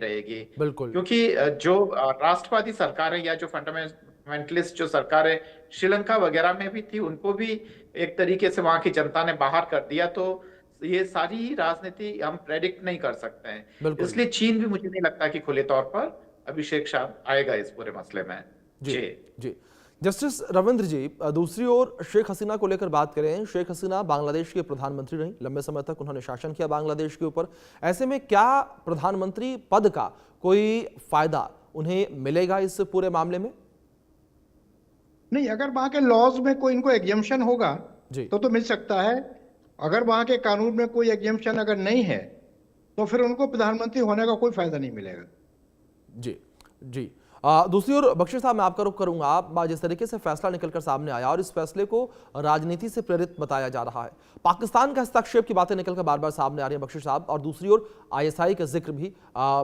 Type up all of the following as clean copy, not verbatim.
रहेगी। बिल्कुल। क्योंकि जो राष्ट्रवादी सरकार है या जो फंडामेंटलिस्ट जो सरकार है श्रीलंका वगैरह में भी थी, उनको भी एक तरीके से वहां की जनता ने बाहर कर दिया। तो ये सारी राजनीति हम प्रेडिक्ट नहीं कर सकते हैं। बिल्कुल। इसलिए चीन भी मुझे नहीं लगता कि खुले तौर पर अभिषेक शाह आएगा इस पूरे मसले में। जी। जी। जी। जस्टिस रविंद्र जी, दूसरी ओर शेख हसीना को लेकर बात करें। शेख हसीना बांग्लादेश के प्रधानमंत्री रहीं, लंबे समय तक उन्होंने शासन किया बांग्लादेश के ऊपर। ऐसे में क्या प्रधानमंत्री पद का कोई फायदा उन्हें मिलेगा इस पूरे मामले में? नहीं, अगर वहां के लॉज में कोई इनको एग्जम्पशन होगा जी। तो मिल सकता है। अगर वहां के कानून में कोई एग्जम्पशन अगर नहीं है तो फिर उनको प्रधानमंत्री होने का कोई फायदा नहीं मिलेगा। जी। जी। दूसरी ओर बख्शी साहब, मैं आपका रुख करूंगा। आप जिस तरीके से फैसला निकलकर सामने आया और इस फैसले को राजनीति से प्रेरित बताया जा रहा है, पाकिस्तान का हस्तक्षेप की बातें निकलकर बार बार सामने आ रही हैं बख्शी साहब, और दूसरी ओर आईएसआई का जिक्र भी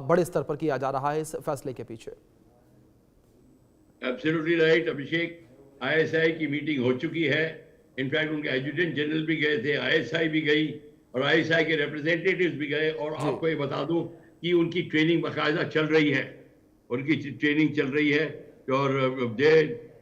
बड़े स्तर पर किया जा रहा है इस फैसले के पीछे। एब्सोल्युटली राइट अभिषेक, आईएसआई की मीटिंग हो चुकी है। इनफैक्ट उनके एडजुटेंट जनरल भी गए थे, आईएसआई भी गई और आईएसआई के रिप्रेजेंटेटिव्स भी गए। और आपको ये बता दूं कि उनकी ट्रेनिंग बाकायदा चल रही है, उनकी ट्रेनिंग चल रही है और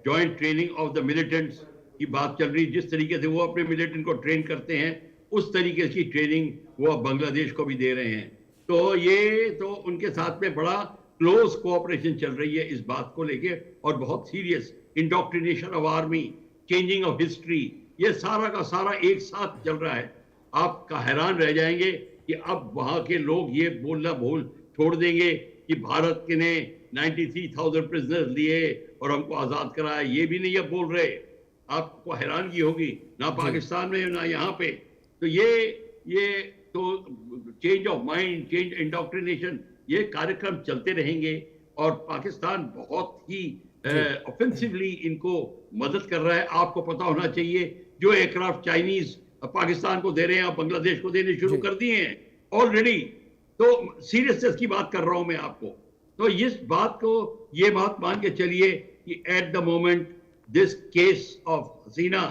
joint training of the militants की बात चल रही है। जिस तरीके से वो अपने मिलिटेंट को ट्रेन करते हैं उस तरीके की ट्रेनिंग वो अब बांग्लादेश को भी दे रहे हैं। तो ये तो उनके साथ में बड़ा क्लोज कोऑपरेशन चल रही है इस बात को लेके, और बहुत serious indoctrination of army, changing of history, ये सारा का सारा एक साथ चल रहा है। आपका हैरान रह जाएंगे कि अब वहां के लोग ये बोलना छोड़ देंगे कि भारत के ने 93,000 प्रिजनर्स लिए और हमको आजाद कराया, ये भी नहीं अब बोल रहे। आपको हैरानगी होगी, ना पाकिस्तान में ना यहाँ पे। तो ये तो change of mind, change indoctrination, ये कार्यक्रम चलते रहेंगे और पाकिस्तान बहुत ही ऑफेंसिवली इनको मदद कर रहा है। आपको पता होना चाहिए जो एयरक्राफ्ट चाइनीज पाकिस्तान को दे रहे हैं, बांग्लादेश को देने शुरू कर दिए हैं ऑलरेडी। तो सीरियसनेस की बात कर रहा हूं मैं आपको। तो इस बात को, ये बात मान के चलिए कि at the moment this case of Hasina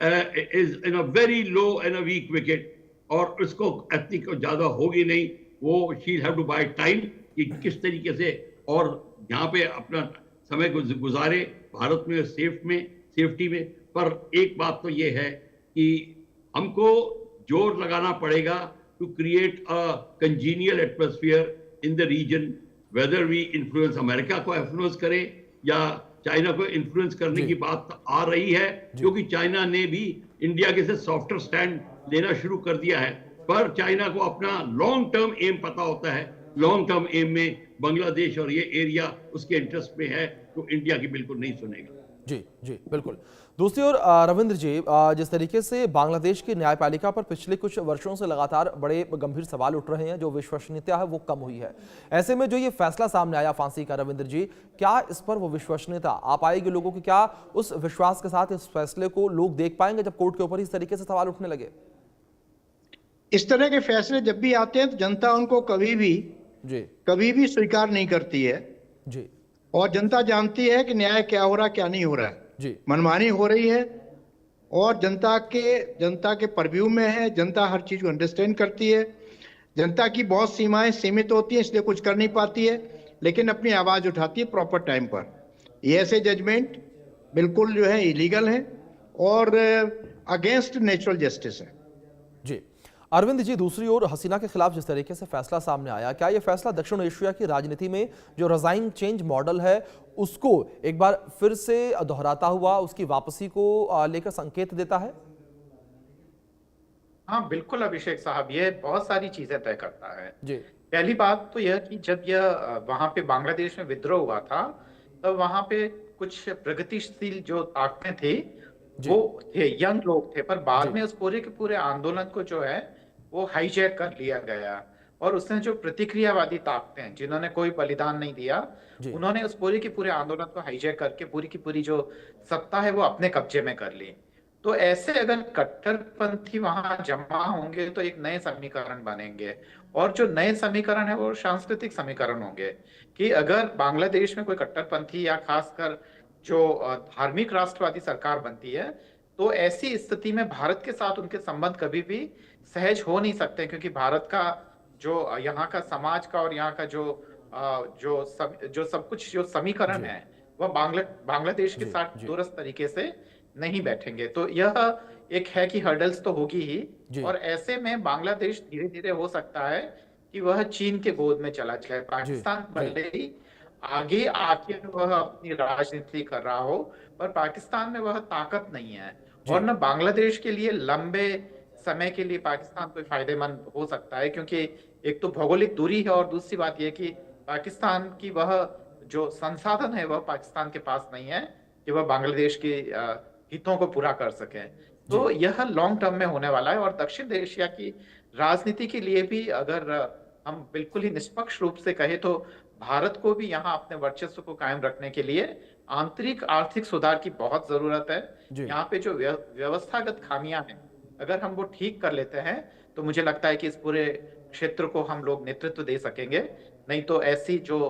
is in a very low and a weak wicket, और उसको इतनी को ज्यादा होगी नहीं। वो she have to buy time कि किस तरीके से और यहाँ पे अपना समय गुजारे भारत में सेफ्टी में। पर एक बात तो ये है कि हमको जोर लगाना पड़ेगा to create a congenial atmosphere in the region, whether we influence America को इन्फ्लुएंस करें या चाइना को इन्फ्लुएंस करने की बात आ रही है, क्योंकि चाइना ने भी इंडिया के से सॉफ्टर स्टैंड लेना शुरू कर दिया है। पर चाइना को अपना लॉन्ग टर्म एम पता होता है, लॉन्ग टर्म एम में बांग्लादेश और ये एरिया उसके इंटरेस्ट में है, तो इंडिया की बिल्कुल नहीं सुनेगा। जी। जी बिल्कुल। दूसरी ओर रविंद्र जी, जिस तरीके से बांग्लादेश की न्यायपालिका पर पिछले कुछ वर्षों से लगातार बड़े गंभीर सवाल उठ रहे हैं, जो विश्वसनीयता है वो कम हुई है। ऐसे में जो ये फैसला सामने आया फांसी का, रविंद्र जी, क्या इस पर वो विश्वसनीयता आ पाएगी लोगों की? क्या उस विश्वास के साथ इस फैसले को लोग देख पाएंगे जब कोर्ट के ऊपर इस तरीके से सवाल उठने लगे? इस तरह के फैसले जब भी आते हैं तो जनता उनको कभी भी स्वीकार नहीं करती है। जी। और जनता जानती है कि न्याय क्या हो रहा क्या नहीं हो रहा है। जी। मनमानी हो रही है और जनता के परव्यू में है। जनता हर चीज को अंडरस्टैंड करती है। जनता की बहुत सीमाएं सीमित होती है, इसलिए कुछ कर नहीं पाती है, लेकिन अपनी आवाज उठाती है प्रॉपर टाइम पर। ये ऐसे जजमेंट बिल्कुल जो है इलीगल है और अगेंस्ट नेचुरल जस्टिस है। जी। अरविंद जी, दूसरी ओर हसीना के खिलाफ जिस तरीके से फैसला सामने आया, क्या यह फैसला दक्षिण एशिया की राजनीति में जो रिजाइन चेंज मॉडल है उसको एक बार फिर से दोहराता हुआ उसकी वापसी को लेकर संकेत देता है? हाँ बिल्कुल अभिषेक साहब, ये बहुत सारी चीजें तय करता है। जी। पहली बात तो यह कि जब यह वहां पे बांग्लादेश में विद्रोह हुआ था, तब वहां पे कुछ प्रगतिशील जो ताकतें थी वो थे, यंग लोग थे, पर बाद में उस पूरे के पूरे आंदोलन को जो है वो हाईजैक कर लिया गया। और उसने जो प्रतिक्रियावादी ताकतें जिन्होंने कोई बलिदान नहीं दिया, उन्होंने उस पूरे के पूरे आंदोलन को हाईजैक करके पूरी की पूरी जो सत्ता है वो अपने कब्जे में कर ली। तो ऐसे अगर कट्टरपंथी वहां जमा होंगे तो एक नए समीकरण बनेंगे, और जो नए समीकरण है वो सांस्कृतिक समीकरण होंगे। कि अगर बांग्लादेश में कोई कट्टरपंथी या खासकर जो धार्मिक राष्ट्रवादी सरकार बनती है, तो ऐसी स्थिति में भारत के साथ उनके संबंध कभी भी सहज हो नहीं सकते, क्योंकि भारत का जो यहाँ का समाज का और यहाँ का जो जो सब कुछ जो समीकरण जी है वह बांग्लादेश के जी साथ जी दुरुस्त तरीके से नहीं बैठेंगे। तो यह एक है कि हर्डल्स तो होगी ही, जी और ऐसे में बांग्लादेश धीरे धीरे हो सकता है कि वह चीन के गोद में चला जाए। जी पाकिस्तान जी भले ही आगे आके वह अपनी राजनीति कर रहा हो, पर पाकिस्तान में वह ताकत नहीं है। जी और न बांग्लादेश के लिए लंबे समय के लिए पाकिस्तान कोई फायदेमंद हो सकता है, क्योंकि एक तो भौगोलिक दूरी है, और दूसरी बात यह कि पाकिस्तान की वह जो संसाधन है वह पाकिस्तान के पास नहीं है कि वह बांग्लादेश के हितों को पूरा कर सके। जी तो यह लॉन्ग टर्म में होने वाला है। और दक्षिण एशिया की राजनीति के लिए भी अगर हम बिल्कुल ही निष्पक्ष रूप से कहें तो भारत को भी यहाँ अपने वर्चस्व को कायम रखने के लिए आंतरिक आर्थिक सुधार की बहुत जरूरत है। जी यहाँ पे जो व्यवस्थागत खामियां हैं, अगर हम वो ठीक कर लेते हैं तो मुझे लगता है कि इस पूरे क्षेत्र को हम लोग नेतृत्व दे सकेंगे। नहीं तो ऐसी जो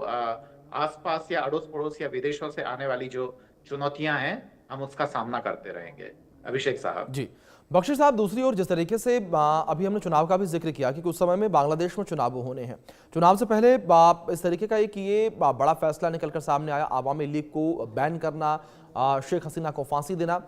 आसपास या अड़ोस पड़ोस या विदेशों से आने वाली जो चुनौतियां हैं, हम उसका सामना करते रहेंगे। अभिषेक साहब। जी बख्शी साहब, दूसरी ओर जिस तरीके से अभी हमने चुनाव का भी जिक्र किया कि कुछ समय में बांग्लादेश में चुनाव होने हैं, चुनाव से पहले इस तरीके का एक ये बड़ा फैसला निकलकर सामने आया, आवामी लीग को बैन करना, शेख हसीना को फांसी देना।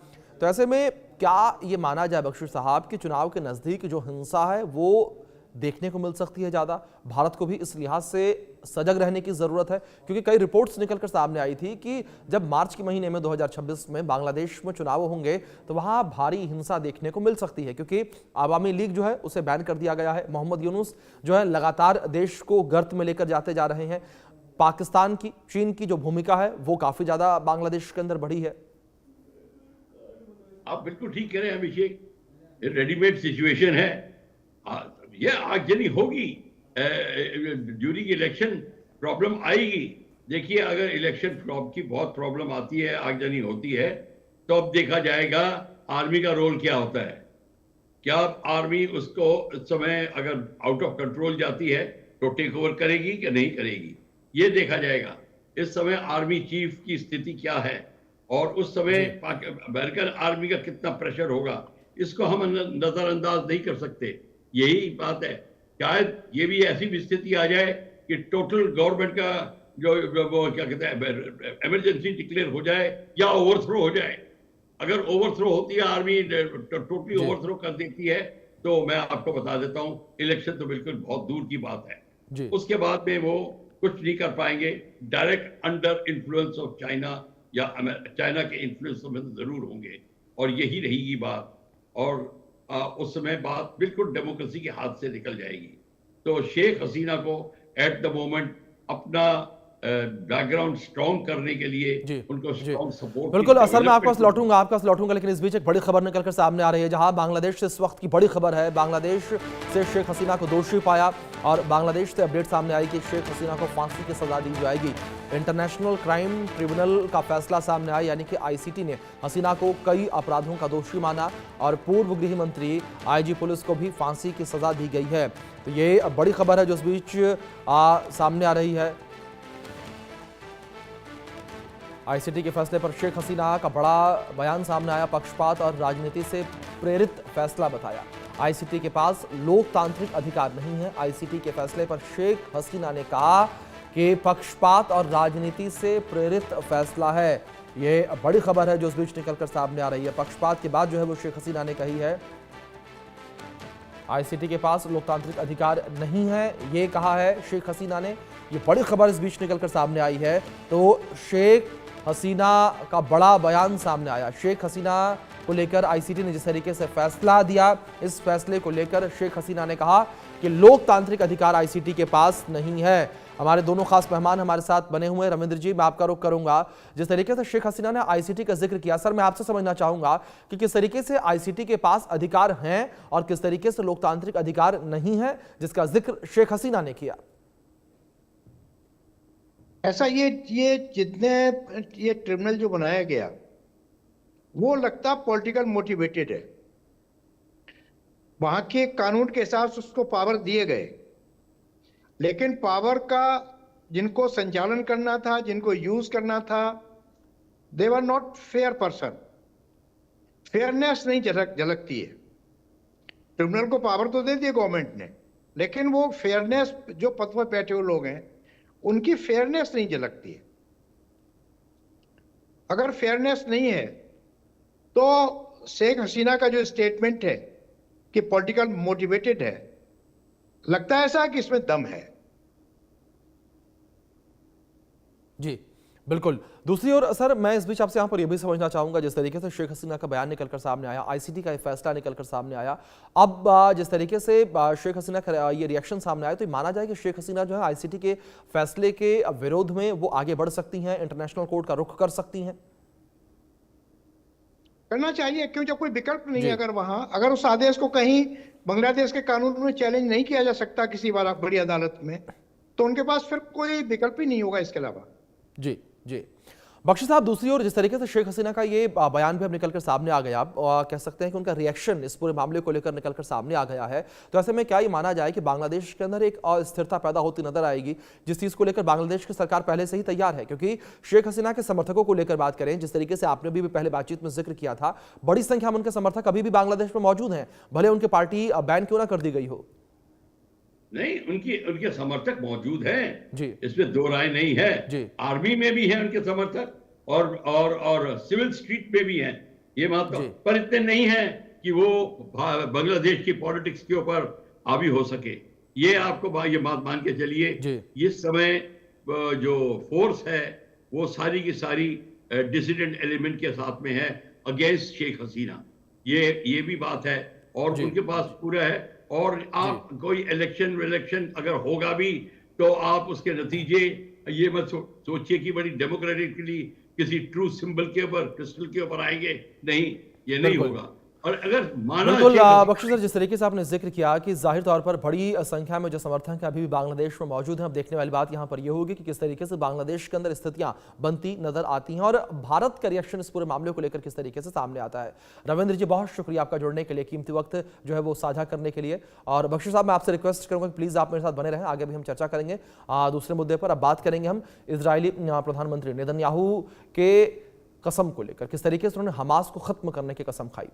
तो ऐसे में क्या ये माना जाए बख्शी साहब कि चुनाव के नज़दीक जो हिंसा है वो देखने को मिल सकती है ज़्यादा? भारत को भी इस लिहाज से सजग रहने की ज़रूरत है, क्योंकि कई रिपोर्ट्स निकलकर सामने आई थी कि जब मार्च के महीने में 2026 में बांग्लादेश में चुनाव होंगे तो वहाँ भारी हिंसा देखने को मिल सकती है, क्योंकि आवामी लीग जो है उसे बैन कर दिया गया है। मोहम्मद यूनुस जो है लगातार देश को गर्त में लेकर जाते जा रहे हैं। पाकिस्तान की, चीन की जो भूमिका है वो काफ़ी ज़्यादा बांग्लादेश के अंदर बढ़ी है। आप बिल्कुल ठीक कह रहे हैं अभिषेक, रेडीमेड सिचुएशन है। ये आगजनी होगी ड्यूरिंग इलेक्शन, प्रॉब्लम आएगी। देखिए, अगर इलेक्शन की बहुत प्रॉब्लम आती है, आगजनी होती है, तो अब देखा जाएगा आर्मी का रोल क्या होता है। क्या आर्मी उसको इस समय अगर आउट ऑफ कंट्रोल जाती है तो टेक ओवर करेगी कि नहीं करेगी, ये देखा जाएगा। इस समय आर्मी चीफ की स्थिति क्या है और उस समय अमेरिकन आर्मी का कितना प्रेशर होगा, इसको हम नजरअंदाज नहीं कर सकते। यही बात है। शायद ये भी ऐसी भी स्थिति आ जाए कि टोटल गवर्नमेंट का जो वो क्या कहते हैं इमरजेंसी डिक्लेयर हो जाए या ओवरथ्रो हो जाए। अगर ओवरथ्रो होती है, आर्मी टोटली ओवरथ्रो कर देती है, तो मैं आपको बता देता हूं इलेक्शन तो बिल्कुल बहुत दूर की बात है। उसके बाद में वो कुछ नहीं कर पाएंगे। Direct under influence of China या चाइना के इन्फ्लुएंस में जरूर होंगे, और यही रहेगी बात। और उस समय बात बिल्कुल डेमोक्रेसी के हाथ से निकल जाएगी। तो शेख हसीना को एट द मोमेंट अपना बैकग्राउंड स्ट्रॉन्ग करने के लिए उनको स्ट्रॉन्ग सपोर्ट, बिल्कुल असर में आपके पास लौटूंगा, लेकिन इस बीच एक बड़ी खबर निकलकर सामने आ रही है, जहां बांग्लादेश से इस वक्त की बड़ी खबर है। बांग्लादेश से शेख हसीना को दोषी पाया और बांग्लादेश से अपडेट सामने आई कि शेख हसीना को फांसी की सजा दी जाएगी। इंटरनेशनल क्राइम ट्रिब्यूनल का फैसला सामने आया, यानी कि आईसीटी ने हसीना को कई अपराधों का दोषी माना और पूर्व गृह मंत्री आईजी पुलिस को भी फांसी की सजा दी गई है। तो ये बड़ी खबर है जो इस बीच सामने आ रही है। आईसीटी के फैसले पर शेख हसीना का बड़ा बयान सामने आया, पक्षपात और राजनीति से प्रेरित फैसला बताया। आईसीटी के पास लोकतांत्रिक अधिकार नहीं है। आईसीटी के फैसले पर शेख हसीना ने कहा कि पक्षपात और राजनीति से प्रेरित फैसला है। ये बड़ी खबर है जो इस बीच निकलकर सामने आ रही है। पक्षपात के बाद जो है वो शेख हसीना ने कही है, आईसीटी के पास लोकतांत्रिक अधिकार नहीं है, ये कहा है शेख हसीना ने। ये बड़ी खबर इस बीच निकलकर सामने आई है। तो शेख हसीना का बड़ा बयान सामने आया। शेख हसीना को लेकर आईसीटी ने जिस तरीके से फैसला दिया, इस फैसले को लेकर शेख हसीना ने कहा कि लोकतांत्रिक अधिकार आईसीटी के पास नहीं है। हमारे दोनों खास मेहमान हमारे साथ बने हुए हैं। रविंद्र जी, मैं आपका रुख करूंगा। जिस तरीके से शेख हसीना ने आईसीटी का जिक्र किया, सर मैं आपसे समझना चाहूंगा कि किस तरीके से आईसीटी के पास अधिकार हैं और किस तरीके से लोकतांत्रिक अधिकार नहीं है, जिसका जिक्र शेख हसीना ने किया। ऐसा ये जितने ये ट्रिब्यूनल जो बनाया गया वो लगता पॉलिटिकल मोटिवेटेड है। वहां के कानून के हिसाब से उसको पावर दिए गए, लेकिन पावर का जिनको संचालन करना था, जिनको यूज करना था, they were not fair person. Fairness नहीं झलकती है। ट्रिब्यूनल को पावर तो दे दी गवर्नमेंट ने, लेकिन वो फेयरनेस, जो पद पर बैठे हुए लोग हैं उनकी फेयरनेस नहीं झलकती है। अगर फेयरनेस नहीं है तो शेख हसीना का जो स्टेटमेंट है कि पॉलिटिकल मोटिवेटेड है, लगता है ऐसा कि इसमें दम है। जी बिल्कुल। दूसरी ओर सर, मैं इस बीच आपसे यहाँ पर यह भी समझना चाहूंगा, जिस तरीके से शेख हसीना का बयान निकलकर सामने आया, आईसीटी का फैसला निकलकर सामने आया, अब जिस तरीके से शेख हसीना का ये रिएक्शन सामने आया, तो ये माना जाए कि शेख हसीना जो है आईसीटी के फैसले के विरोध में वो आगे बढ़ सकती हैं, इंटरनेशनल कोर्ट का रुख कर सकती हैं? करना चाहिए, क्यों, जब कोई विकल्प नहीं है। अगर उस आदेश को कहीं बांग्लादेश के कानून में चैलेंज नहीं किया जा सकता किसी बड़ी अदालत में, तो उनके पास फिर कोई विकल्प ही नहीं होगा इसके अलावा। जी जी। बख्शी साहब, दूसरी ओर जिस तरीके से शेख हसीना का ये बयान भी अब निकलकर सामने आ गया, आप कह सकते हैं कि उनका रिएक्शन इस पूरे मामले को लेकर निकलकर सामने आ गया है, तो ऐसे में क्या ये माना जाए कि बांग्लादेश के अंदर एक अस्थिरता पैदा होती नजर आएगी, जिस चीज को लेकर बांग्लादेश की सरकार पहले से ही तैयार है? क्योंकि शेख हसीना के समर्थकों को लेकर बात करें, जिस तरीके से आपने भी पहले बातचीत में जिक्र किया था, बड़ी संख्या में उनके समर्थक अभी भी बांग्लादेश में मौजूद हैं, भले उनकी पार्टी बैन क्यों ना कर दी गई हो। नहीं, उनके समर्थक मौजूद हैं जी, इसमें दो राय नहीं है। जी। आर्मी में भी हैं उनके समर्थक और सिविल स्ट्रीट पे भी हैं, ये बात तो, पर इतने नहीं हैं कि वो बांग्लादेश की पॉलिटिक्स के ऊपर हावी हो सके। ये आपको ये बात मान के चलिए, इस समय जो फोर्स है वो सारी की सारी डिसिडेंट एलिमेंट के साथ में है अगेंस्ट शेख हसीना, ये भी बात है, और उनके पास पूरा है। और आप कोई इलेक्शन अगर होगा भी तो आप उसके नतीजे ये मत सोचिए कि बड़ी डेमोक्रेटिकली किसी ट्रू सिंबल के ऊपर, क्रिस्टल के ऊपर आएंगे, नहीं, ये नहीं होगा। और अगर बिल्कुल बख्शी सर, जिस तरीके से आपने जिक्र किया कि जाहिर तौर पर बड़ी संख्या में जो समर्थक अभी भी बांग्लादेश में मौजूद हैं, अब देखने वाली बात यहां पर यह होगी कि किस तरीके से बांग्लादेश के अंदर स्थितियां बनती नजर आती हैं और भारत का रिएक्शन इस पूरे मामले को लेकर किस तरीके से सामने आता है। रविंद्र जी, बहुत शुक्रिया आपका जुड़ने के लिए, कीमती वक्त जो है वो साझा करने के लिए। और बख्शी साहब, मैं आपसे रिक्वेस्ट करूंगा कि प्लीज आप मेरे साथ बने रहें, आगे भी हम चर्चा करेंगे दूसरे मुद्दे पर। अब बात करेंगे हम इजरायली प्रधानमंत्री नेतन्याहू के कसम को लेकर, किस तरीके से उन्होंने हमास को खत्म करने की कसम खाई।